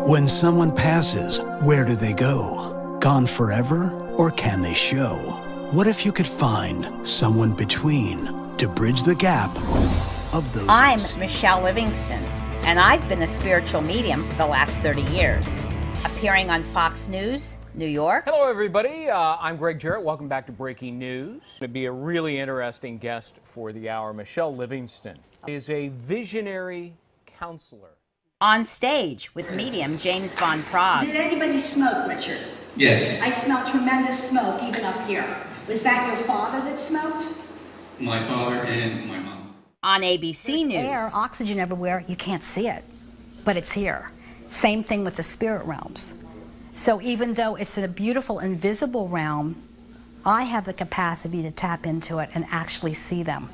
When someone passes, where do they go? Gone forever, or can they show? What if you could find someone between to bridge the gap of those? I'm Michele Livingston, and I've been a spiritual medium for the last 30 years, appearing on Fox News, New York. Hello, everybody. I'm Greg Jarrett. Welcome back to Breaking News. To be a really interesting guest for the hour, Michele Livingston is a visionary counselor. On stage with medium James Von Prague. Did anybody smoke, Richard? Yes. I smell tremendous smoke even up here. Was that your father that smoked? My father and my mom. On ABC News. Air, oxygen everywhere, you can't see it, but it's here. Same thing with the spirit realms. So even though it's in a beautiful invisible realm, I have the capacity to tap into it and actually see them.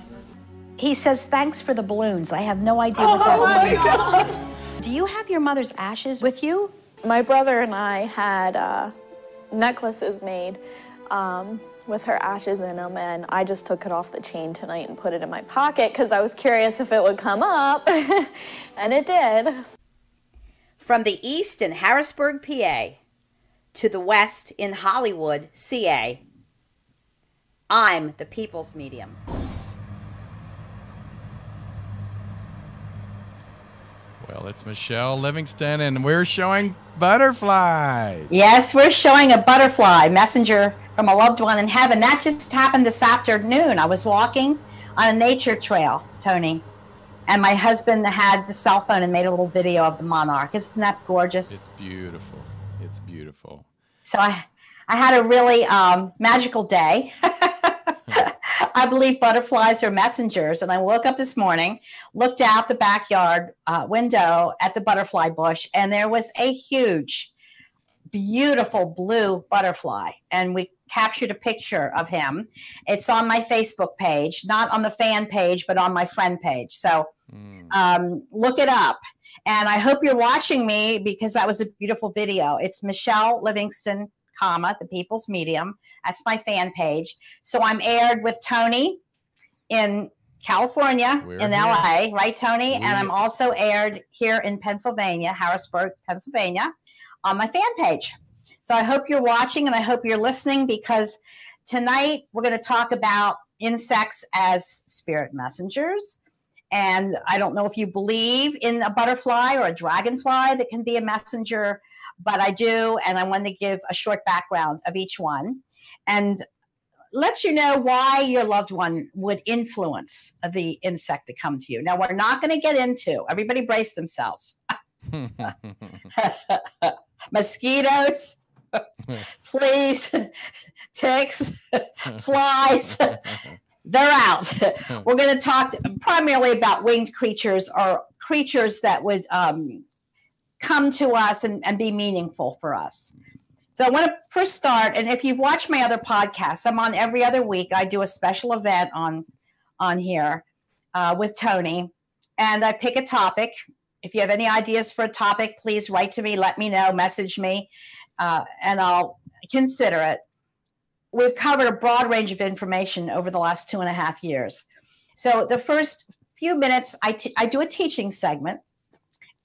He says, thanks for the balloons. I have no idea what that means. Do you have your mother's ashes with you? My brother and I had necklaces made with her ashes in them, and I just took it off the chain tonight and put it in my pocket because I was curious if it would come up, and it did. From the east in Harrisburg, PA, to the west in Hollywood, CA, I'm the People's Medium. Well, it's Michele Livingston, and we're showing butterflies. Yes, we're showing a butterfly messenger from a loved one in heaven. That just happened this afternoon. I was walking on a nature trail, Tony, and my husband had the cell phone and made a little video of the monarch. Isn't that gorgeous? It's beautiful. It's beautiful. So I had a really magical day. I believe butterflies are messengers, and I woke up this morning, looked out the backyard window at the butterfly bush, and there was a huge, beautiful blue butterfly, and we captured a picture of him. It's on my Facebook page, not on the fan page, but on my friend page. So look it up, and I hope you're watching me because that was a beautiful video. It's Michele Livingston, the People's Medium. That's my fan page. So I'm aired with Tony in California, in LA, right, Tony? And I'm also aired here in Pennsylvania, Harrisburg, Pennsylvania, on my fan page. So I hope you're watching and I hope you're listening, because tonight we're going to talk about insects as spirit messengers. And I don't know if you believe in a butterfly or a dragonfly that can be a messenger, but I do, and I want to give a short background of each one and let you know why your loved one would influence the insect to come to you. Now, we're not going to get into, everybody brace themselves, mosquitoes, fleas, ticks, flies, they're out. We're going to talk primarily about winged creatures or creatures that would come to us and be meaningful for us. So I want to first start, and if you've watched my other podcasts, I'm on every other week. I do a special event on here with Tony, and I pick a topic. If you have any ideas for a topic, please write to me, let me know, message me, and I'll consider it. We've covered a broad range of information over the last 2.5 years. So the first few minutes, I do a teaching segment,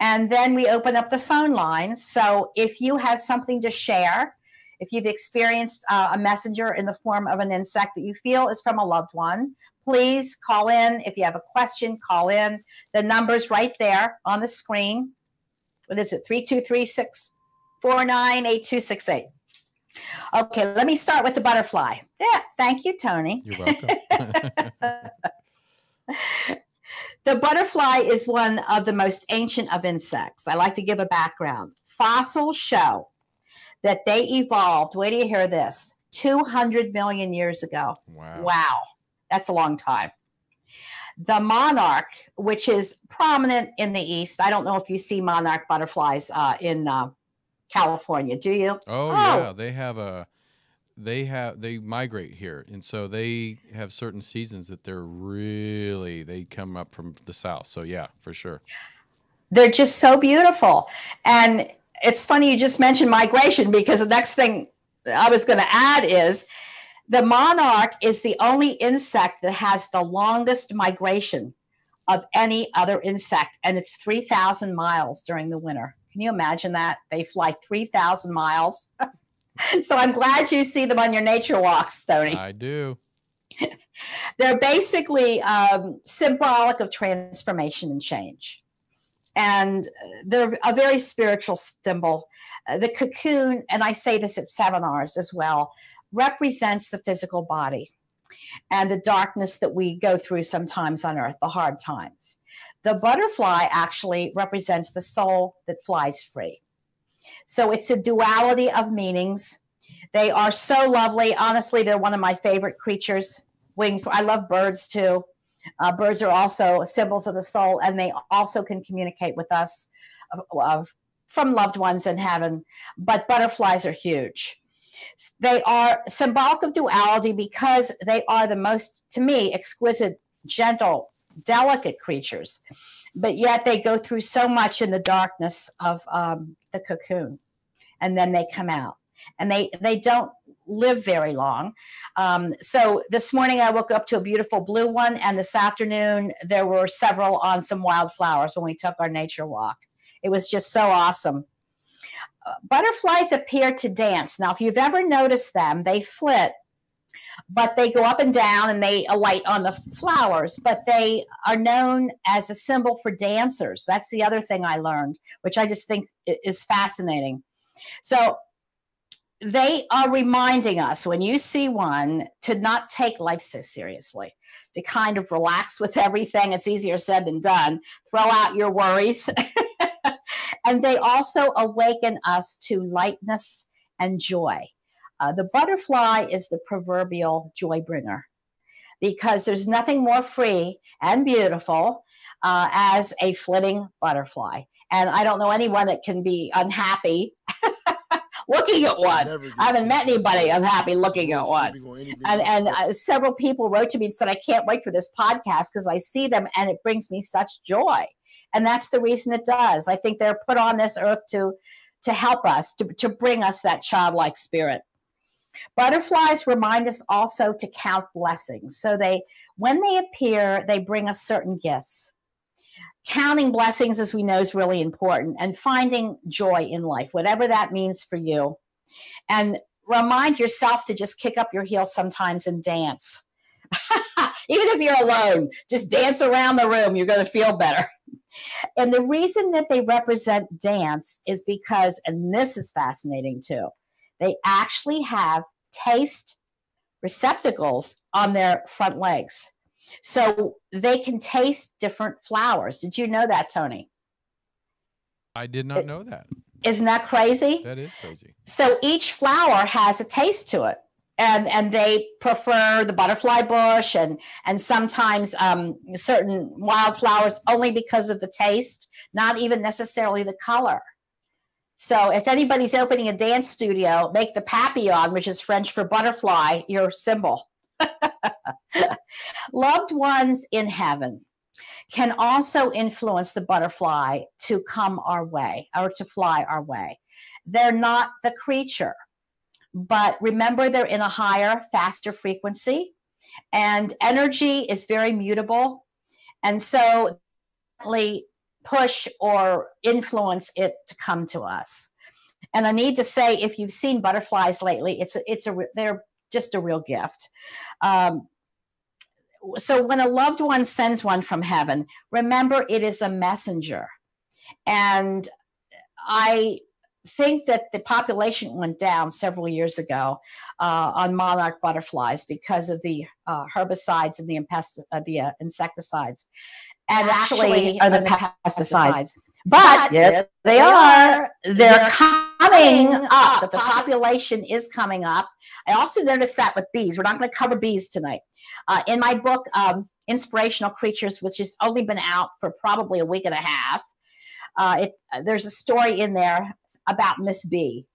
and then we open up the phone lines. So if you have something to share, if you've experienced a messenger in the form of an insect that you feel is from a loved one, please call in. If you have a question, call in. The number's right there on the screen. What is it? 323-649-8268. Okay, let me start with the butterfly. Yeah, thank you, Tony. You're welcome. The butterfly is one of the most ancient of insects. I like to give a background. Fossils show that they evolved, wait till you hear this, 200 million years ago. Wow. That's a long time. The monarch, which is prominent in the East. I don't know if you see monarch butterflies in California. Do you? Yeah. They migrate here, and so they have certain seasons that they come up from the south. So yeah, for sure. They're just so beautiful. And it's funny you just mentioned migration, because the next thing I was going to add is the monarch is the only insect that has the longest migration of any other insect, and it's 3,000 miles during the winter. Can you imagine that? They fly 3,000 miles. So I'm glad you see them on your nature walks, Tony. I do. They're basically symbolic of transformation and change. And they're a very spiritual symbol. The cocoon, and I say this at seminars as well, represents the physical body and the darkness that we go through sometimes on earth, the hard times. The butterfly actually represents the soul that flies free. So it's a duality of meanings. They are so lovely. Honestly, they're one of my favorite creatures. I love birds too. Birds are also symbols of the soul, and they also can communicate with us from loved ones in heaven. But butterflies are huge. They are symbolic of duality because they are the most, to me, exquisite, gentle, delicate creatures. But yet they go through so much in the darkness of the cocoon, and then they come out. And they don't live very long. So this morning I woke up to a beautiful blue one, and this afternoon there were several on some wildflowers when we took our nature walk. It was just so awesome. Butterflies appear to dance. Now, if you've ever noticed them, they flit, but they go up and down and they alight on the flowers, but they are known as a symbol for dancers. That's the other thing I learned, which I just think is fascinating. So they are reminding us, when you see one, to not take life so seriously, to kind of relax with everything. It's easier said than done. Throw out your worries. And they also awaken us to lightness and joy. The butterfly is the proverbial joy bringer, because there's nothing more free and beautiful as a flitting butterfly. And I don't know anyone that can be unhappy looking at one. I haven't met anybody unhappy looking at one. And several people wrote to me and said, I can't wait for this podcast because I see them and it brings me such joy. And that's the reason it does. I think they're put on this earth to help us, to bring us that childlike spirit. Butterflies remind us also to count blessings. So when they appear, they bring us certain gifts. Counting blessings, as we know, is really important, and finding joy in life, whatever that means for you. And remind yourself to just kick up your heels sometimes and dance. Even if you're alone, just dance around the room. You're going to feel better. And the reason that they represent dance is because, and this is fascinating too, they actually have taste receptacles on their front legs. So they can taste different flowers. Did you know that, Tony? I did not know that. Isn't that crazy? That is crazy. So each flower has a taste to it. And they prefer the butterfly bush and sometimes certain wildflowers only because of the taste, not even necessarily the color. So if anybody's opening a dance studio, make the papillon, which is French for butterfly, your symbol. Loved ones in heaven can also influence the butterfly to come our way or to fly our way. They're not the creature, but remember they're in a higher, faster frequency, and energy is very mutable. And so push or influence it to come to us. And I need to say, if you've seen butterflies lately, they're just a real gift. So when a loved one sends one from heaven, remember it is a messenger. And I think that the population went down several years ago on monarch butterflies because of the herbicides and the insecticides. And actually are the pesticides. But yes, they are. They're coming up. The population is coming up. I also noticed that with bees. We're not going to cover bees tonight. In my book, Inspirational Creatures, which has only been out for probably a week and a half, there's a story in there about Miss Bee.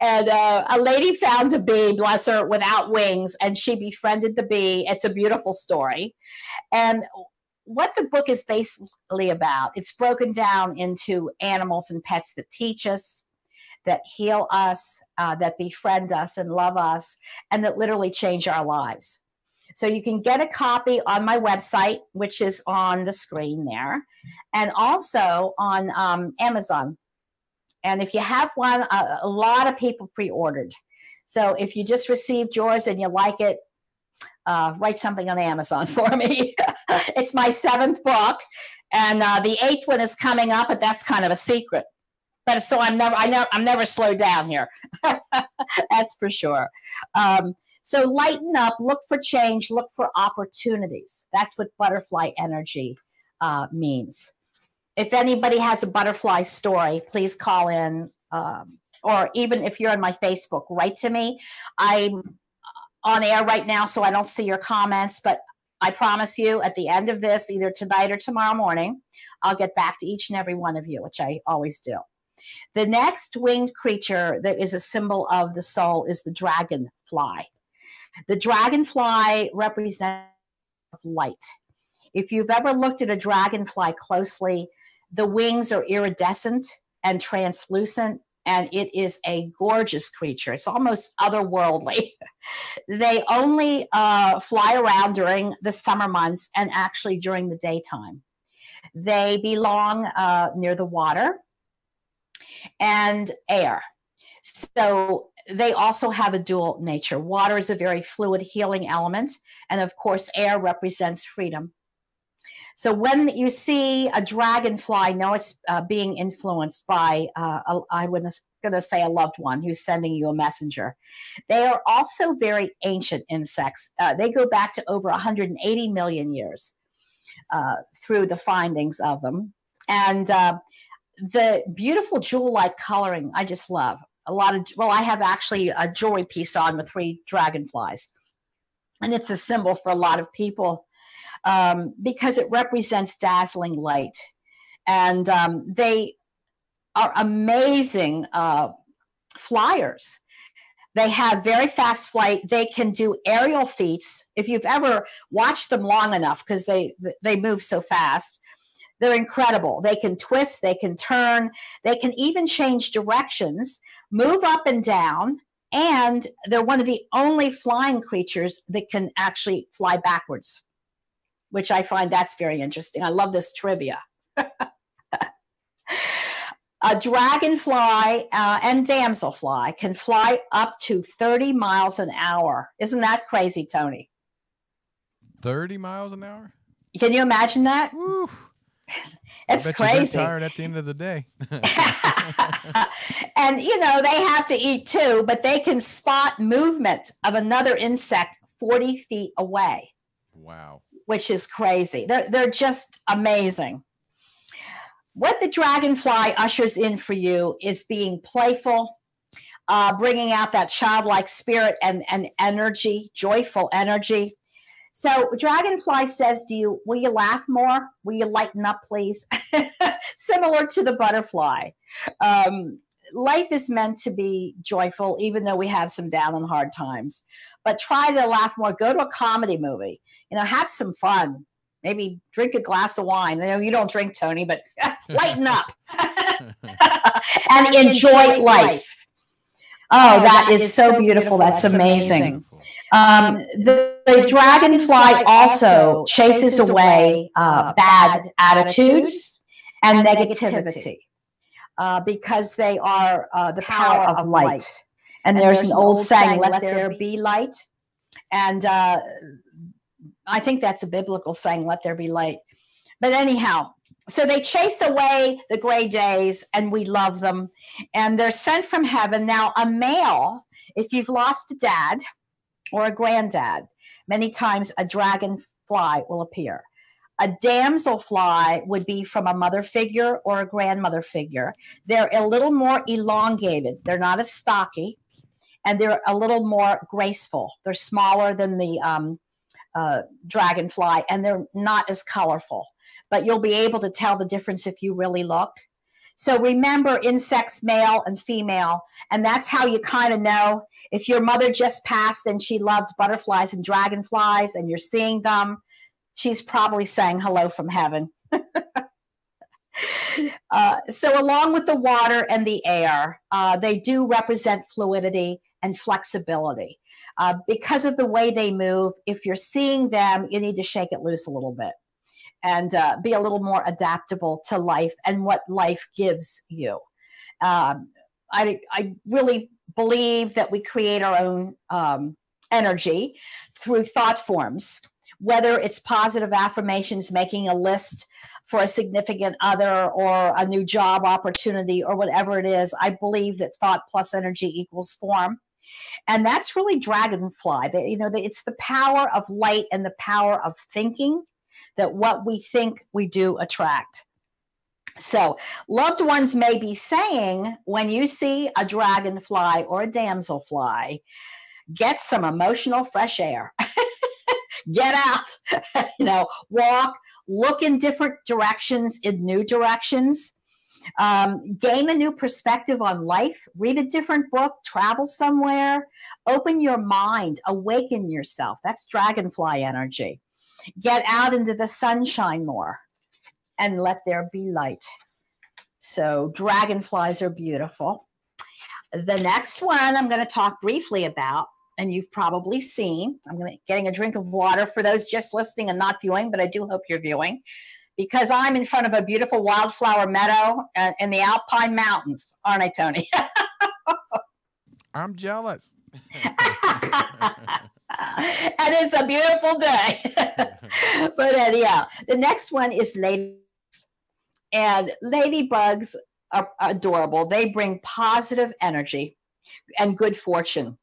And a lady found a bee, bless her, without wings, and she befriended the bee. It's a beautiful story. And what the book is basically about, it's broken down into animals and pets that teach us, that heal us, that befriend us and love us, and that literally change our lives. So you can get a copy on my website, which is on the screen there, and also on Amazon. And if you have one, a lot of people pre-ordered. So if you just received yours and you like it, write something on Amazon for me. It's my 7th book, and the 8th one is coming up, but that's kind of a secret. But so I'm never slowed down here. That's for sure. So lighten up, look for change, look for opportunities. That's what butterfly energy means. If anybody has a butterfly story, please call in, or even if you're on my Facebook, write to me. I'm on air right now, so I don't see your comments, but I promise you at the end of this, either tonight or tomorrow morning, I'll get back to each and every one of you, which I always do. The next winged creature that is a symbol of the soul is the dragonfly. The dragonfly represents light. If you've ever looked at a dragonfly closely, the wings are iridescent and translucent, and it is a gorgeous creature. It's almost otherworldly. They only fly around during the summer months and actually during the daytime. They belong near the water and air. So they also have a dual nature. Water is a very fluid, healing element. And of course, air represents freedom. So when you see a dragonfly, know it's being influenced by, I was going to say a loved one who's sending you a messenger. They are also very ancient insects. They go back to over 180 million years through the findings of them. And the beautiful jewel-like coloring, I just love. I have actually a jewelry piece on with 3 dragonflies. And it's a symbol for a lot of people because it represents dazzling light. And they are amazing flyers. They have very fast flight. They can do aerial feats. If you've ever watched them long enough, because they move so fast, they're incredible. They can twist, they can turn, they can even change directions, move up and down, and they're one of the only flying creatures that can actually fly backwards, which I find that's very interesting. I love this trivia. A dragonfly and damselfly can fly up to 30 miles an hour. Isn't that crazy, Tony? 30 miles an hour? Can you imagine that? Woo. It's I bet crazy. You're tired at the end of the day. And, they have to eat too, but they can spot movement of another insect 40 feet away. Wow. Which is crazy. They're just amazing. What the dragonfly ushers in for you is being playful, bringing out that childlike spirit and energy, joyful energy. So dragonfly says to you, will you laugh more? Will you lighten up, please? Similar to the butterfly. Life is meant to be joyful, even though we have some down and hard times. But try to laugh more. Go to a comedy movie. Have some fun. Maybe drink a glass of wine. I know you don't drink, Tony, but lighten up. And enjoy life. Oh, that is so beautiful. That's amazing. The dragonfly also chases away bad attitudes and negativity because they are the power of light. And there's an old saying, let there be light. And I think that's a biblical saying, let there be light. But anyhow, so they chase away the gray days and we love them. And they're sent from heaven. Now, a male, if you've lost a dad or a granddad, many times a dragonfly will appear. A damselfly would be from a mother figure or a grandmother figure. They're a little more elongated. They're not as stocky. And they're a little more graceful. They're smaller than the dragonfly, and they're not as colorful. But you'll be able to tell the difference if you really look. So remember, insects, male and female, and that's how you kind of know. If your mother just passed and she loved butterflies and dragonflies and you're seeing them, she's probably saying hello from heaven. So along with the water and the air, they do represent fluidity and flexibility. because of the way they move. If you're seeing them, you need to shake it loose a little bit and be a little more adaptable to life and what life gives you. I really believe that we create our own energy through thought forms, whether it's positive affirmations, making a list for a significant other or a new job opportunity or whatever it is. I believe that thought plus energy equals form. And that's really dragonfly. It's the power of light and the power of thinking, that what we think we do attract. So loved ones may be saying, when you see a dragonfly or a damselfly, get some emotional fresh air. Get out, walk, look in different directions, in new directions, gain a new perspective on life, read a different book, travel somewhere, open your mind, awaken yourself. That's dragonfly energy. Get out into the sunshine more and let there be light. So dragonflies are beautiful. The next one I'm going to talk briefly about, and you've probably seen, getting a drink of water for those just listening and not viewing, but I do hope you're viewing, because I'm in front of a beautiful wildflower meadow in the Alpine Mountains, aren't I, Tony? I'm jealous. And it's a beautiful day. But anyhow, the next one is ladybugs. And ladybugs are adorable. They bring positive energy and good fortune.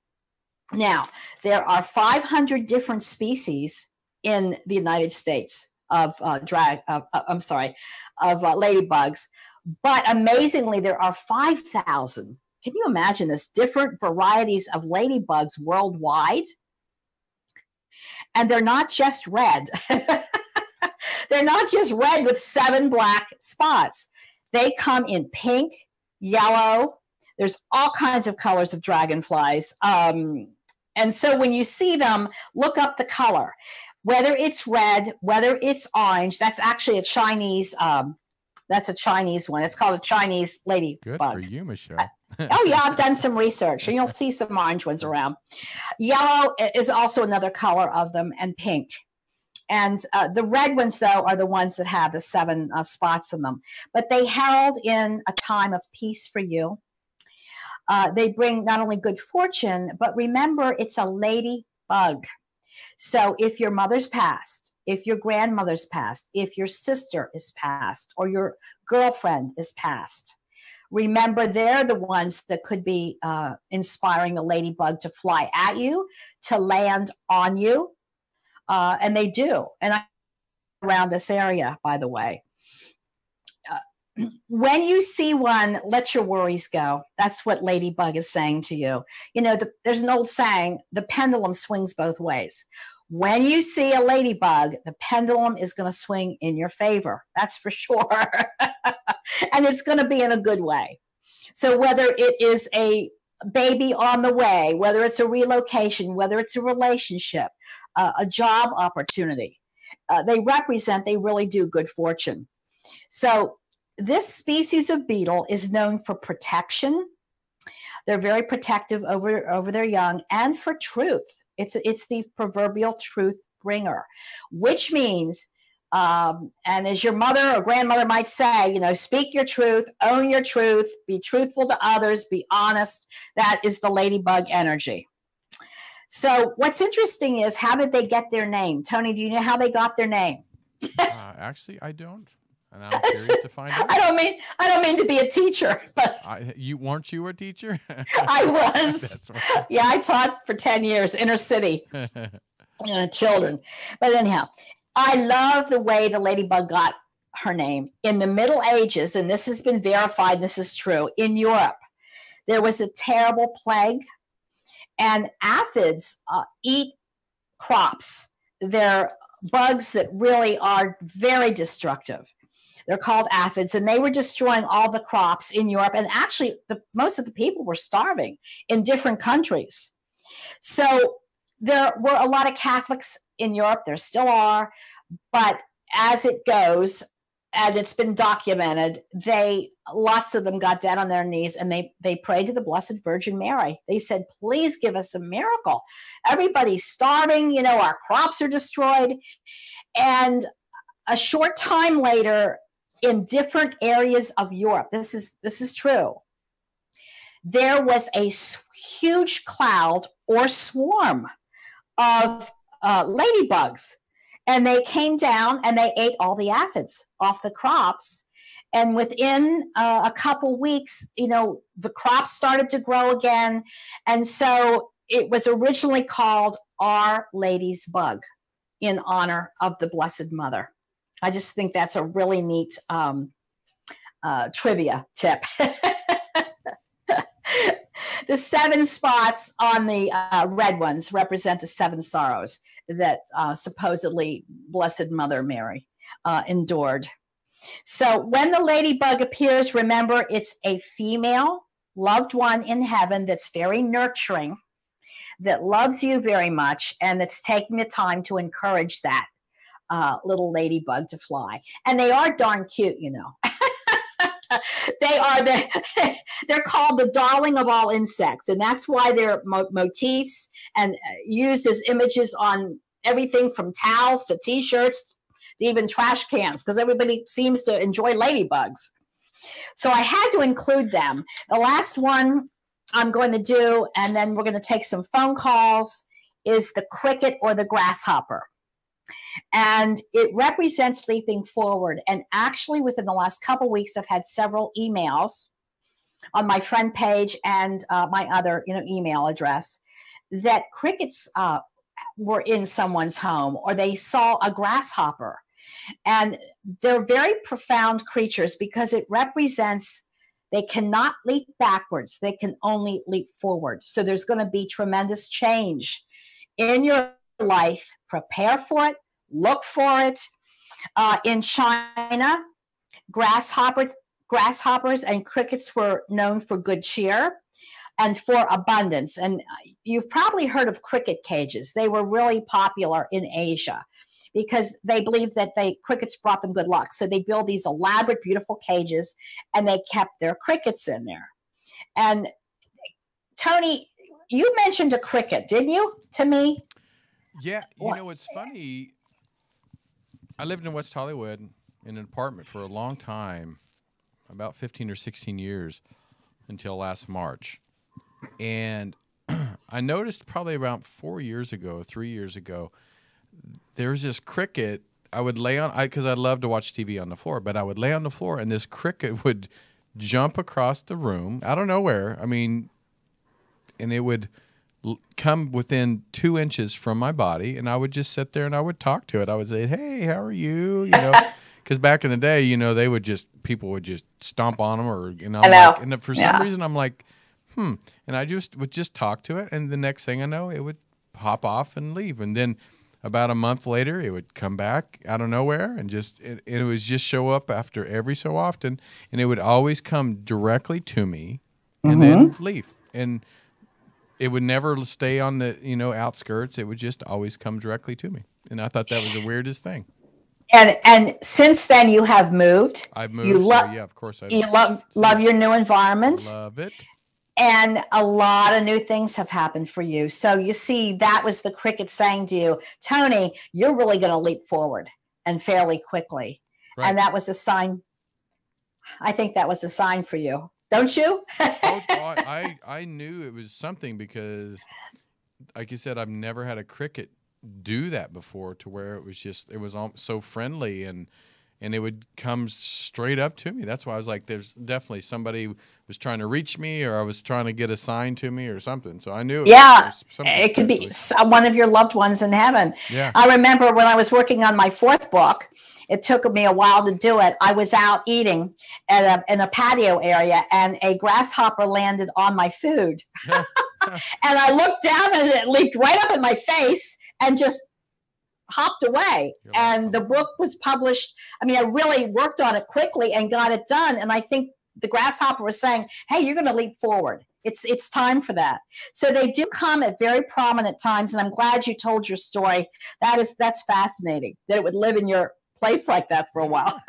Now, there are 500 different species in the United States of ladybugs, but amazingly, there are 5,000. Can you imagine this? Different varieties of ladybugs worldwide. And they're not just red. They're not just red with 7 black spots. They come in pink, yellow. There's all kinds of colors of dragonflies. And so when you see them, look up the color. Whether it's red, whether it's orange, that's actually a Chinese, that's a Chinese one. It's called a Chinese ladybug. Good for you, Michele. Oh, yeah, I've done some research, and you'll see some orange ones around. Yellow is also another color of them, and pink. And the red ones, though, are the ones that have the 7 spots in them. But they herald in a time of peace for you. They bring not only good fortune, but remember, it's a ladybug. So if your mother's passed, if your grandmother's passed, if your sister is passed, or your girlfriend is passed, remember they're the ones that could be inspiring the ladybug to fly at you, to land on you. And they do. And I'm around this area, by the way. When you see one, let your worries go. That's what ladybug is saying to you. There's an old saying, the pendulum swings both ways. When you see a ladybug, the pendulum is going to swing in your favor. That's for sure. And it's going to be in a good way. So whether it is a baby on the way, whether it's a relocation, whether it's a relationship, a job opportunity, they really do good fortune. So this species of beetle is known for protection. They're very protective over their young, and for truth. It's the proverbial truth bringer, which means, and as your mother or grandmother might say, speak your truth, own your truth, be truthful to others, be honest. That is the ladybug energy. So what's interesting is, how did they get their name? Tony, do you know how they got their name? Actually, I don't. And I'm curious to find out. I don't mean to be a teacher, but weren't you a teacher? I was. Right. Yeah, I taught for 10 years, inner city children. But anyhow, I love the way the ladybug got her name. In the Middle Ages, and this has been verified, this is true, in Europe, there was a terrible plague, and aphids eat crops. They're bugs that really are very destructive. They're called aphids, and they were destroying all the crops in Europe. And actually, most of the people were starving in different countries. So there were a lot of Catholics in Europe. There still are. But as it goes, and it's been documented, lots of them got down on their knees and they prayed to the Blessed Virgin Mary. They said, please give us a miracle. Everybody's starving, our crops are destroyed. And a short time later, in different areas of Europe, this is true, there was a huge cloud or swarm of ladybugs. And they came down and they ate all the aphids off the crops. And within a couple weeks, the crops started to grow again. And so it was originally called Our Lady's Bug in honor of the Blessed Mother. I just think that's a really neat trivia tip. The 7 spots on the red ones represent the 7 sorrows that supposedly Blessed Mother Mary endured. So when the ladybug appears, remember it's a female loved one in heaven that's very nurturing, that loves you very much, and that's taking the time to encourage that little ladybug to fly. And they are darn cute, They're called the darling of all insects, and that's why they're motifs and used as images on everything from towels to t-shirts to even trash cans, because everybody seems to enjoy ladybugs. So I had to include them. The last one I'm going to do, and then we're going to take some phone calls, is the cricket or the grasshopper. And it represents leaping forward. And actually, within the last couple of weeks, I've had several emails on my friend page and my other, email address that crickets were in someone's home, or they saw a grasshopper. And they're very profound creatures because it represents they cannot leap backwards. They can only leap forward. So there's going to be tremendous change in your life. Prepare for it. Look for it. In China, grasshoppers and crickets were known for good cheer and for abundance. And you've probably heard of cricket cages. They were really popular in Asia because they believed that crickets brought them good luck. So they build these elaborate, beautiful cages, and they kept their crickets in there. And Tony, you mentioned a cricket, didn't you, to me? Yeah, it's funny. I lived in West Hollywood in an apartment for a long time, about 15 or 16 years, until last March. And I noticed probably about 3 years ago, there was this cricket. I would lay on, because I love to watch TV on the floor, but I would lay on the floor and this cricket would jump across the room out of nowhere. and it would come within 2 inches from my body, and I would just sit there and I would talk to it. I would say, "Hey, how are you?" Because back in the day, people would just stomp on them, or and for some reason I'm like, and I would just talk to it, and the next thing I know, it would hop off and leave, and then about a month later, it would come back out of nowhere, and it would just show up after every so often, and it would always come directly to me, and then leave, and it would never stay on the outskirts. It would just always come directly to me, and I thought that was the weirdest thing. And since then, you have moved. I've moved. Yeah, of course I do. You love your new environment. Love it. And a lot of new things have happened for you. So you see, that was the cricket saying to you, Tony, you're really going to leap forward and fairly quickly. Right. And that was a sign. I think that was a sign for you. Don't you? I knew it was something because, like you said, I've never had a cricket do that before, to where it was so friendly and it would come straight up to me. That's why I was like, there's definitely somebody was trying to reach me, or I was trying to get a sign to me or something. So I knew it could be one of your loved ones in heaven. Yeah. I remember when I was working on my 4th book, it took me a while to do it. I was out eating in a patio area, and a grasshopper landed on my food. And I looked down, and it leaped right up in my face and just hopped away. And the book was published. I really worked on it quickly and got it done. And I think the grasshopper was saying, hey, you're going to leap forward. It's time for that. So they do come at very prominent times. And I'm glad you told your story. That's fascinating that it would live in your place like that for a while.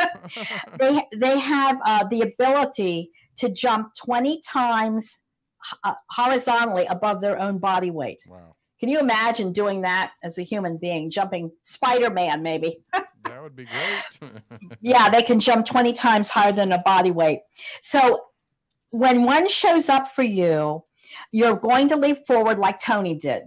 They have the ability to jump 20 times horizontally above their own body weight. Wow. Can you imagine doing that as a human being, jumping Spider-Man maybe? That would be great. Yeah, they can jump 20 times higher than a body weight. So when one shows up for you, you're going to leap forward like Tony did.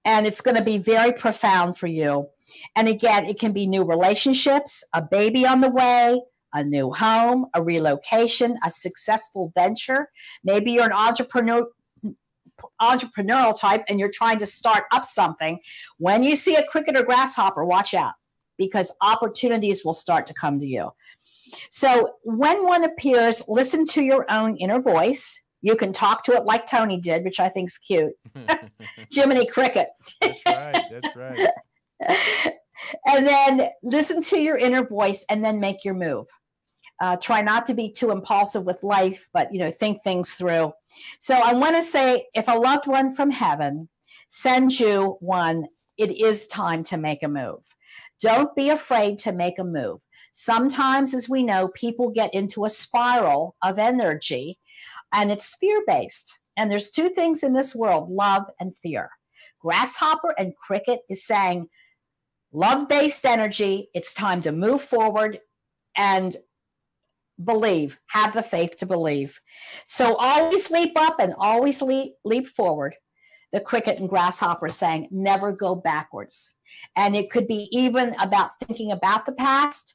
And it's going to be very profound for you. And again, it can be new relationships, a baby on the way, a new home, a relocation, a successful venture. Maybe you're an entrepreneurial type and you're trying to start up something. When you see a cricket or grasshopper, watch out, because opportunities will start to come to you. So when one appears, listen to your own inner voice. You can talk to it like Tony did, which I think is cute. Jiminy Cricket. That's right. That's right. And then listen to your inner voice and then make your move. Try not to be too impulsive with life, but, think things through. So I want to say, if a loved one from heaven sends you one, it is time to make a move. Don't be afraid to make a move. Sometimes, as we know, people get into a spiral of energy, and it's fear-based. And there's two things in this world, love and fear. Grasshopper and cricket is saying, love-based energy, it's time to move forward and believe, have the faith to believe. So always leap up and always leap forward. The cricket and grasshopper saying, never go backwards. And it could be even about thinking about the past,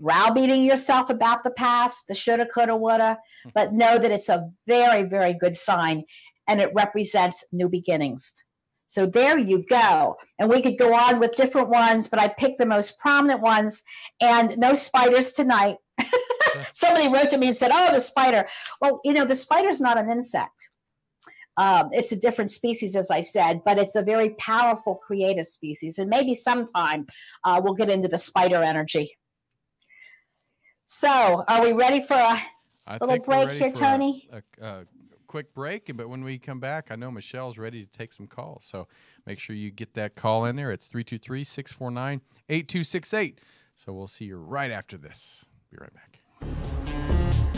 browbeating yourself about the past, the shoulda, coulda, woulda, but know that it's a very, very good sign, and it represents new beginnings. So there you go. And we could go on with different ones, but I picked the most prominent ones. And no spiders tonight. Somebody wrote to me and said, oh, the spider. Well, the spider's not an insect. It's a different species, as I said, but it's a very powerful creative species. And maybe sometime we'll get into the spider energy. So are we ready for a little break here, Tony? A quick break, but when we come back, I know Michelle's ready to take some calls. So make sure you get that call in there. It's 323-649-8268. So we'll see you right after this. Be right back.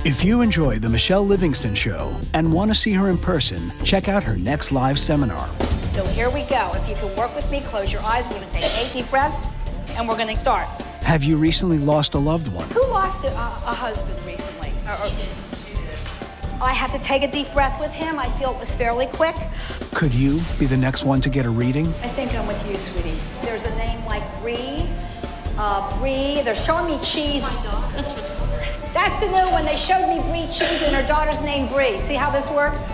If you enjoy the Michele Livingston Show and want to see her in person, check out her next live seminar. So here we go. If you can work with me, close your eyes. We're going to take 8 deep breaths, and we're going to start. Have you recently lost a loved one? Who lost a husband recently? She did. I had to take a deep breath with him. I feel it was fairly quick. Could you be the next one to get a reading? I think I'm with you, sweetie. There's a name like Bree. They're showing me cheese. My daughter. That's my daughter. That's the new one. They showed me Bree cheese and her daughter's name Bree. See how this works?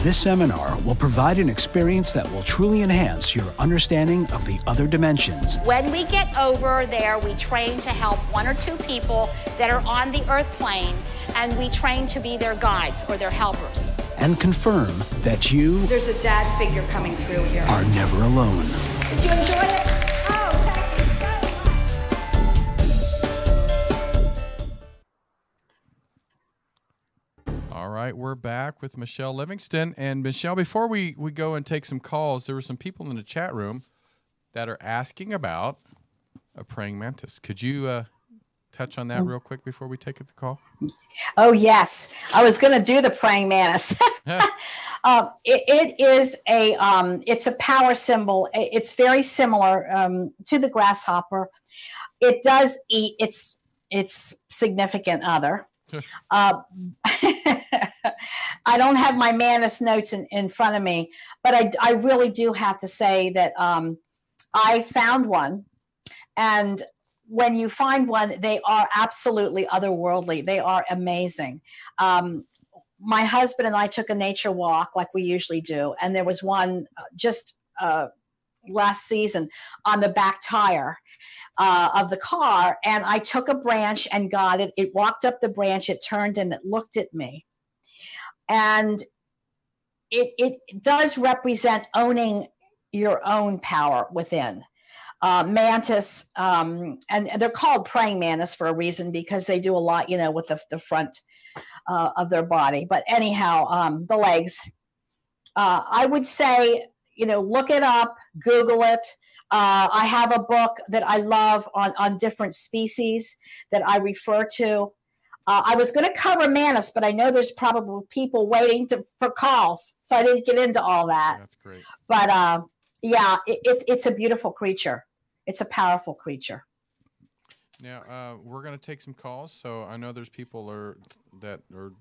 This seminar will provide an experience that will truly enhance your understanding of the other dimensions. When we get over there, we train to help 1 or 2 people that are on the earth plane, and we train to be their guides or their helpers. And confirm that you There's a dad figure coming through here. are never alone. Did you enjoy it? Oh, thank you so much. All right, we're back with Michele Livingston. And Michele, before we go and take some calls, there were some people in the chat room that are asking about a praying mantis. Could you touch on that real quick before we take the call? Oh, yes. I was going to do the praying mantis. It's a power symbol. It's very similar to the grasshopper. It does eat its significant other. I don't have my mantis notes in front of me, but I really do have to say that I found one, and when you find one, they are absolutely otherworldly. They are amazing. My husband and I took a nature walk like we usually do, and there was one just last season on the back tire of the car, and I took a branch and got it. It walked up the branch, it turned, and it looked at me. And it does represent owning your own power within. Mantis, and they're called praying mantis for a reason, because they do a lot, with the front of their body. But anyhow, the legs. I would say, look it up, Google it. I have a book that I love on different species that I refer to. I was going to cover mantis, but I know there's probably people waiting for calls, so I didn't get into all that. That's great. But yeah, it's a beautiful creature. It's a powerful creature. Now, we're going to take some calls. So I know there's people that are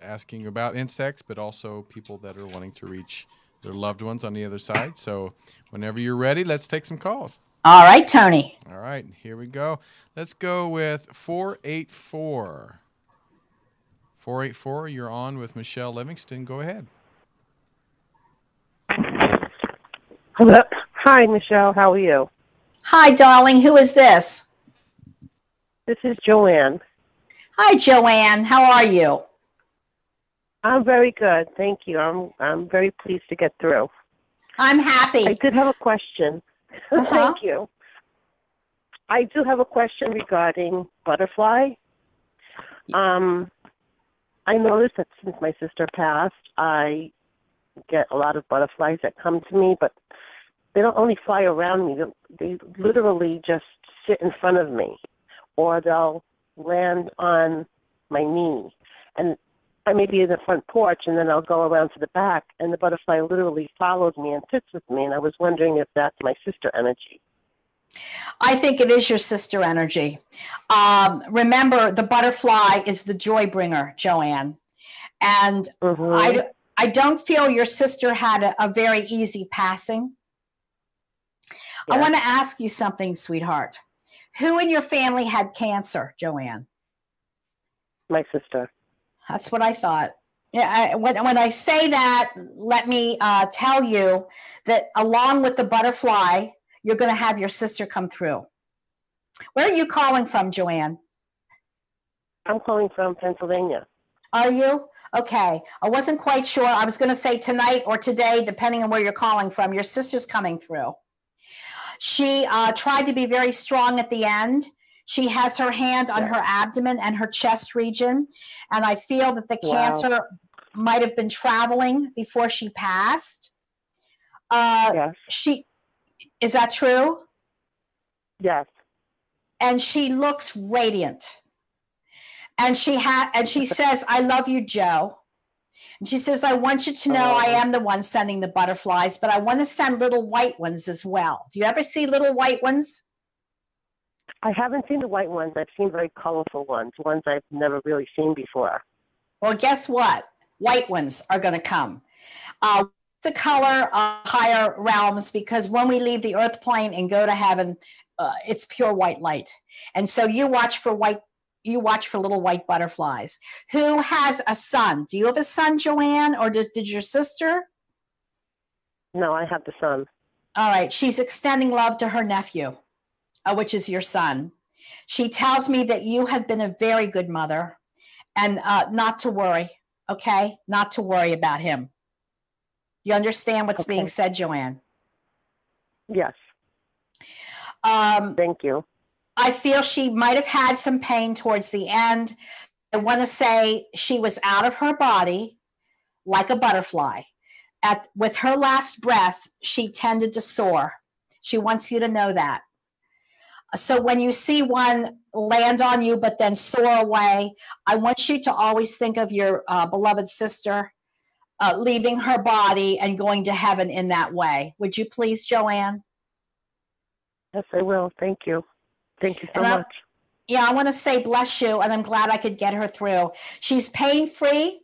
asking about insects, but also people that are wanting to reach their loved ones on the other side. So whenever you're ready, let's take some calls. All right, Tony. All right, here we go. Let's go with 484. 484, you're on with Michele Livingston. Go ahead. Hello. Hi, Michele. How are you? Hi, darling. Who is this? This is Joanne. Hi, Joanne. How are you? I'm very good. Thank you. I'm very pleased to get through. I'm happy. I did have a question. Thank you. I do have a question regarding butterfly. I noticed that since my sister passed, I get a lot of butterflies that come to me, but they don't only fly around me. They literally just sit in front of me, or they'll land on my knee. And I may be in the front porch, and then I'll go around to the back, and the butterfly literally follows me and sits with me, and I was wondering if that's my sister energy. I think it is your sister energy. Remember, the butterfly is the joy bringer, Joanne. And I don't feel your sister had a very easy passing. Yeah. I want to ask you something, sweetheart. Who in your family had cancer, Joanne? My sister. That's what I thought. Yeah, when I say that, let me tell you that along with the butterfly, you're going to have your sister come through. Where are you calling from, Joanne? I'm calling from Pennsylvania. Are you? Okay. I wasn't quite sure. I was going to say tonight or today, depending on where you're calling from. Your sister's coming through. She tried to be very strong at the end. She has her hand on her abdomen and her chest region. And I feel that the cancer might have been traveling before she passed. Yes. Is that true? Yes. And she looks radiant. And she says, "I love you, Joe." And she says, "I want you to know I am the one sending the butterflies, but I want to send little white ones as well." Do you ever see little white ones? I haven't seen the white ones. I've seen very colorful ones I've never really seen before. Well, guess what? White ones are going to come. The color of higher realms, because when we leave the earth plane and go to heaven, it's pure white light. And so you watch for little white butterflies. Who has a son? Do you have a son, Joanne, or did your sister? No, I have the son. All right. She's extending love to her nephew, which is your son. She tells me that you have been a very good mother and not to worry, okay? Not to worry about him. You understand what's being said, Joanne? Yes. Thank you. I feel she might have had some pain towards the end. I want to say she was out of her body like a butterfly. With her last breath, she tended to soar. She wants you to know that. So when you see one land on you but then soar away, I want you to always think of your beloved sister leaving her body and going to heaven in that way. Would you please, Joanne? Yes, I will. Thank you. Thank you so much. Yeah, I want to say bless you, and I'm glad I could get her through. She's pain-free,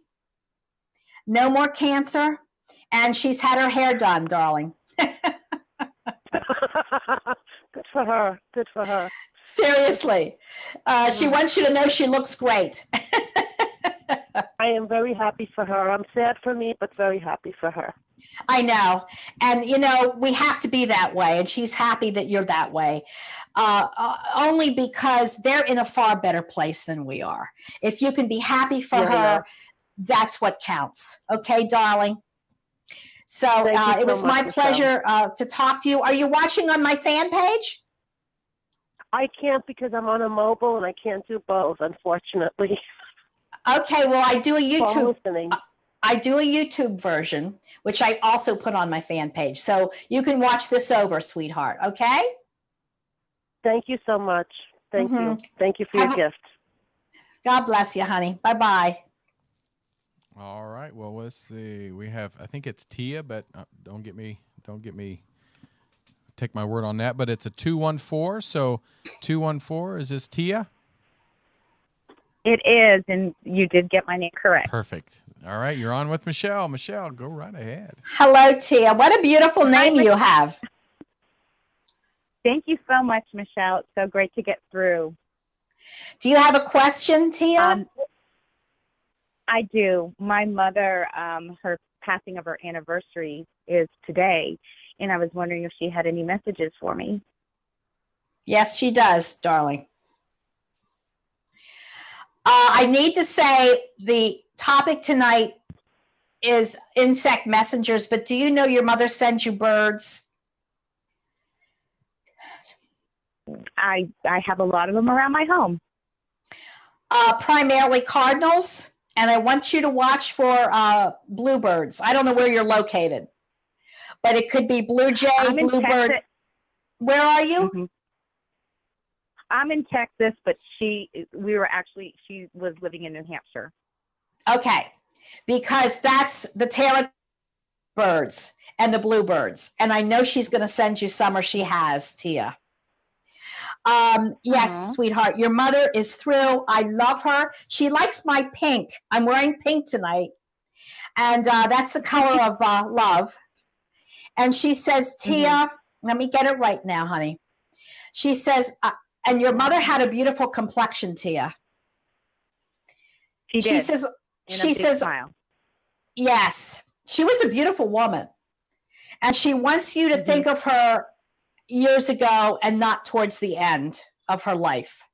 no more cancer, and she's had her hair done, darling. Good for her. Good for her. Seriously. She wants you to know she looks great. I am very happy for her. I'm sad for me, but very happy for her. I know. And, we have to be that way. And she's happy that you're that way. Only because they're in a far better place than we are. If you can be happy for her, that's what counts. Okay, darling? So it was my pleasure to talk to you. Are you watching on my fan page? I can't because I'm on a mobile and I can't do both, unfortunately. Okay, well, I do a YouTube. I do a YouTube version, which I also put on my fan page. So you can watch this over, sweetheart. Okay? Thank you so much. Thank you. Thank you for your gift. God bless you, honey. Bye-bye. All right. Well, let's see. We have, I think it's Tia, but don't get me, take my word on that. But it's a 214. So 214, is this Tia? It is, and you did get my name correct. Perfect. All right. You're on with Michele. Michele, go right ahead. Hello, Tia. What a beautiful name you have. Thank you so much, Michele. It's so great to get through. Do you have a question, Tia? I do. My mother, her passing of her anniversary is today, and I was wondering if she had any messages for me. Yes, she does, darling. I need to say the topic tonight is insect messengers, but do you know your mother sends you birds? I have a lot of them around my home. Primarily cardinals, and I want you to watch for bluebirds. I don't know where you're located, but it could be blue jay, bluebird. Where are you? Mm-hmm. I'm in Texas, but she was living in New Hampshire. Okay, because that's the tailor birds and the bluebirds, and I know she's going to send you some, or she has, Tia. Yes, sweetheart, your mother is through. I love her. She likes my pink. I'm wearing pink tonight, and that's the color of love. And she says, Tia, let me get it right now, honey. She says, and your mother had a beautiful complexion, Tia. She did. She says, smile. Yes, she was a beautiful woman, and she wants you to think of her years ago and not towards the end of her life.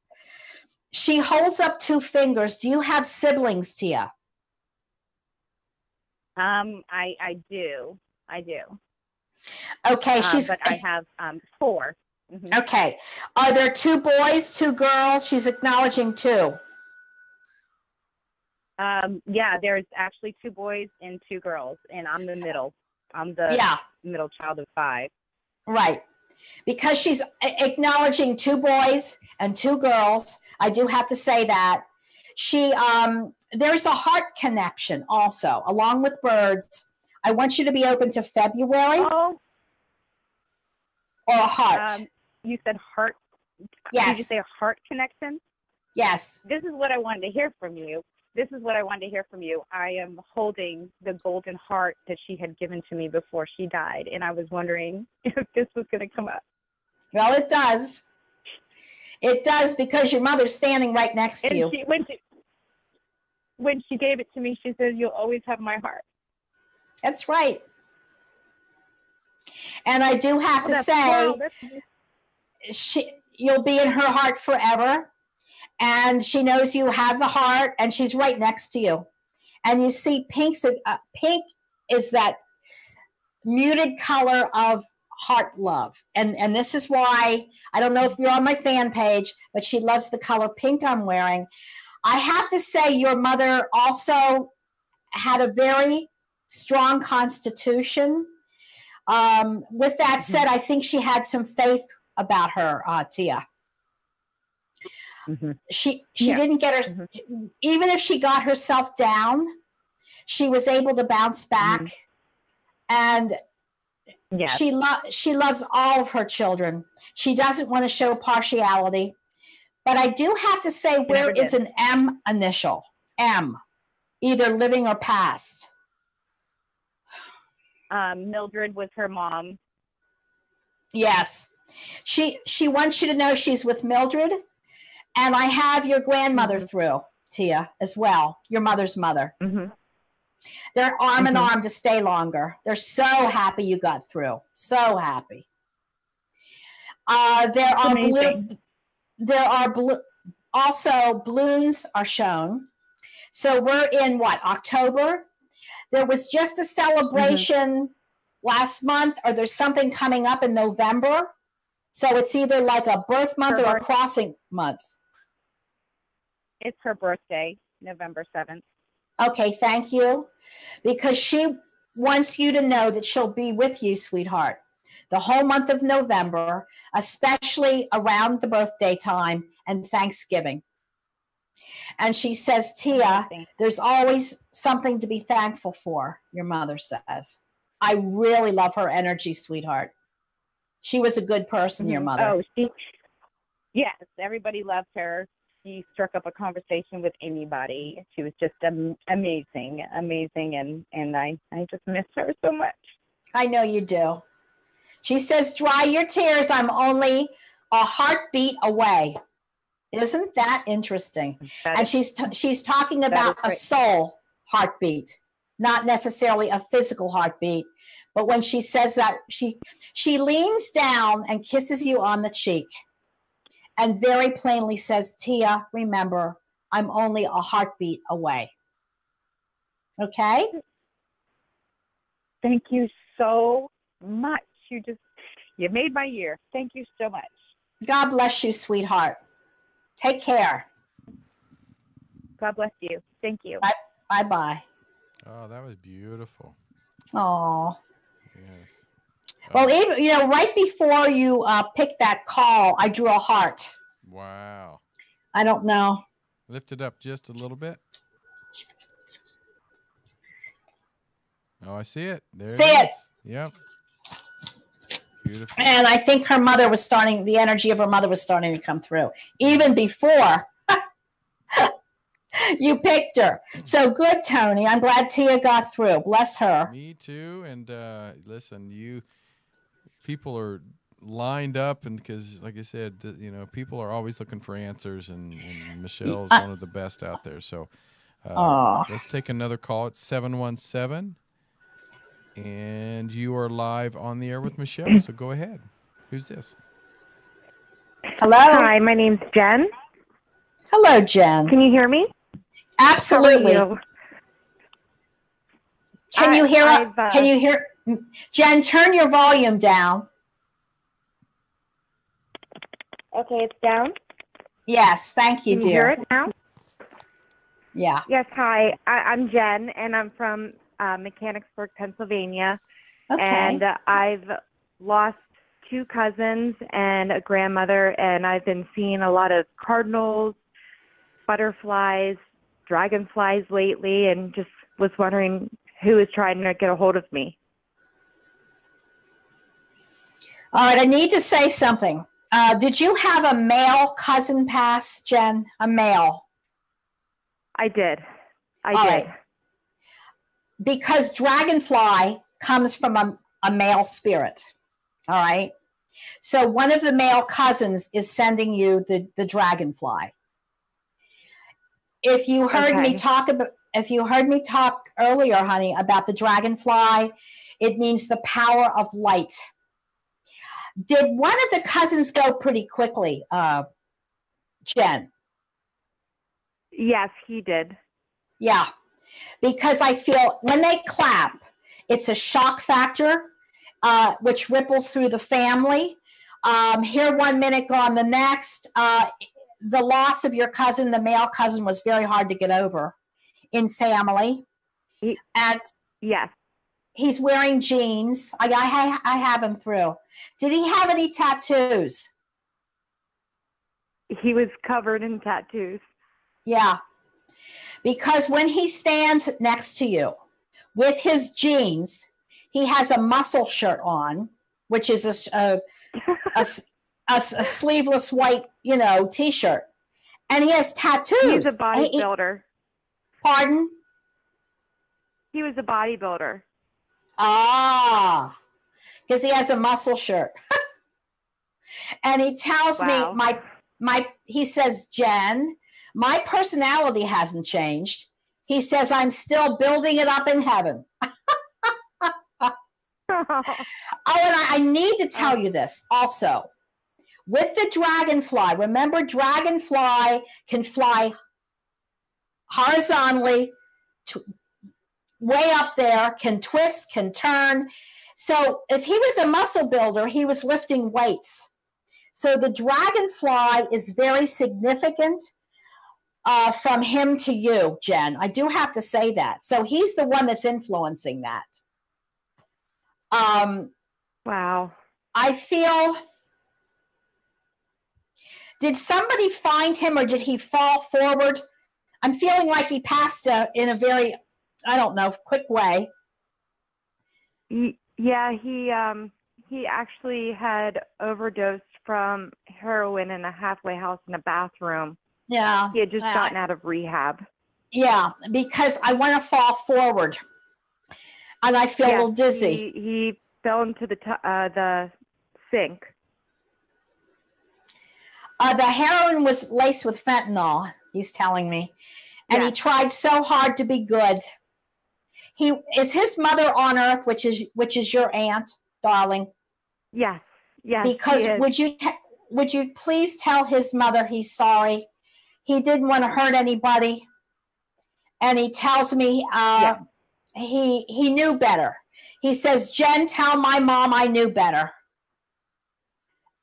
She holds up 2 fingers. Do you have siblings, Tia? I do. Okay, but I have 4. Okay. Are there 2 boys, 2 girls? She's acknowledging 2. Yeah, there's actually 2 boys and 2 girls, and I'm the middle. I'm the middle child of 5. Right. Because she's acknowledging 2 boys and 2 girls, I do have to say that. She, there's a heart connection also, along with birds. I want you to be open to February. Oh. Or a heart. You said heart? Yes. Did you say a heart connection? Yes. This is what I wanted to hear from you. I am holding the golden heart that she had given to me before she died, and I was wondering if this was going to come up. Well, it does. It does, because your mother's standing right next to you. When she gave it to me, she said, "You'll always have my heart." That's right. And I do have to say, you'll be in her heart forever. And she knows you have the heart, and she's right next to you. And you see, pink is that muted color of heart love. And this is why, I don't know if you're on my fan page, but she loves the color pink I'm wearing. I have to say, your mother also had a very strong constitution. With that said, I think she had some faith about her, Tia. She didn't get her, even if she got herself down, she was able to bounce back. And she loves all of her children. She doesn't want to show partiality. But I do have to say, where is an M initial? M, either living or past. Mildred was her mom. Yes. She wants you to know she's with Mildred. And I have your grandmother through, Tia, as well, your mother's mother. They're arm in arm to stay longer. They're so happy you got through. So happy. Also, balloons are shown. So we're in what, October? There was just a celebration last month, or there's something coming up in November. So it's either like a birth month or a crossing month. It's her birthday, November 7th. Okay, thank you. Because she wants you to know that she'll be with you, sweetheart, the whole month of November, especially around the birthday time and Thanksgiving. And she says, Tia, there's always something to be thankful for, your mother says. I really love her energy, sweetheart. She was a good person, your mother. Oh, yes, everybody loved her. She struck up a conversation with anybody. She was just amazing, and I just miss her so much. I know you do. She says, dry your tears. I'm only a heartbeat away. Isn't that interesting? And she's talking about a soul heartbeat, not necessarily a physical heartbeat. But when she says that, she leans down and kisses you on the cheek and very plainly says, Tia, remember, I'm only a heartbeat away. Okay? Thank you so much. You made my year. Thank you so much. God bless you, sweetheart. Take care. God bless you. Thank you. Bye-bye. Oh, that was beautiful. Oh. Yes. Well, even, right before you picked that call, I drew a heart. Wow. I don't know. Lift it up just a little bit. Oh, I see it. There See it. Yep. Beautiful. And I think the energy of her mother was starting to come through even before you picked her. So good, Tony. I'm glad Tia got through. Bless her. Me too. And listen, people are lined up, and because, like I said, people are always looking for answers, and Michelle's one of the best out there. So let's take another call. It's 717. And you are live on the air with Michelle, so go ahead. Who's this? Hello. Hi, my name's Jen. Hello, Jen. Can you hear me? Absolutely. How are you? Can you hear? Jen, turn your volume down. Okay, it's down. Yes, thank you, Can you dear. hear it now? Yeah. Yes, hi. I'm Jen, and I'm from Mechanicsburg, Pennsylvania. Okay. And I've lost 2 cousins and a grandmother, and I've been seeing a lot of cardinals, butterflies, dragonflies lately, and just was wondering who is trying to get a hold of me. All right, I need to say something. Did you have a male cousin pass, Jen? A male? I did. I All did. right. Because dragonfly comes from a male spirit. All right. So one of the male cousins is sending you the dragonfly. If you heard me talk earlier, honey, about the dragonfly, it means the power of light. Did one of the cousins go pretty quickly, Jen? Yes, he did. Yeah. Because I feel when they clap, it's a shock factor, which ripples through the family. Here 1 minute, gone the next. The loss of your cousin, the male cousin, was very hard to get over in family. And yes, he's wearing jeans. I have him through. Did he have any tattoos? He was covered in tattoos. Yeah. Because when he stands next to you with his jeans, he has a muscle shirt on, which is a sleeveless white, T-shirt. And he has tattoos. He's a bodybuilder. Pardon? He was a bodybuilder. Ah, because he has a muscle shirt. And he tells me, he says, Jen, my personality hasn't changed. He says, I'm still building it up in heaven. And I need to tell you this also. With the dragonfly, remember, dragonfly can fly horizontally, way up there, can twist, can turn. So if he was a muscle builder, he was lifting weights. So the dragonfly is very significant from him to you, Jen. I do have to say that. So he's the one that's influencing that. Wow. I feel, did somebody find him or did he fall forward? I'm feeling like he passed in a very, I don't know, quick way. Yeah, he actually had overdosed from heroin in a halfway house in a bathroom. Yeah. He had just gotten out of rehab. Yeah, because I want to fall forward, and I feel a little dizzy. He fell into the sink. The heroin was laced with fentanyl, he's telling me, and he tried so hard to be good. Is his mother on earth, which is your aunt, darling? Yes, yes. Because would you please tell his mother he's sorry? He didn't want to hurt anybody, and he tells me he knew better. He says, Jen, tell my mom I knew better.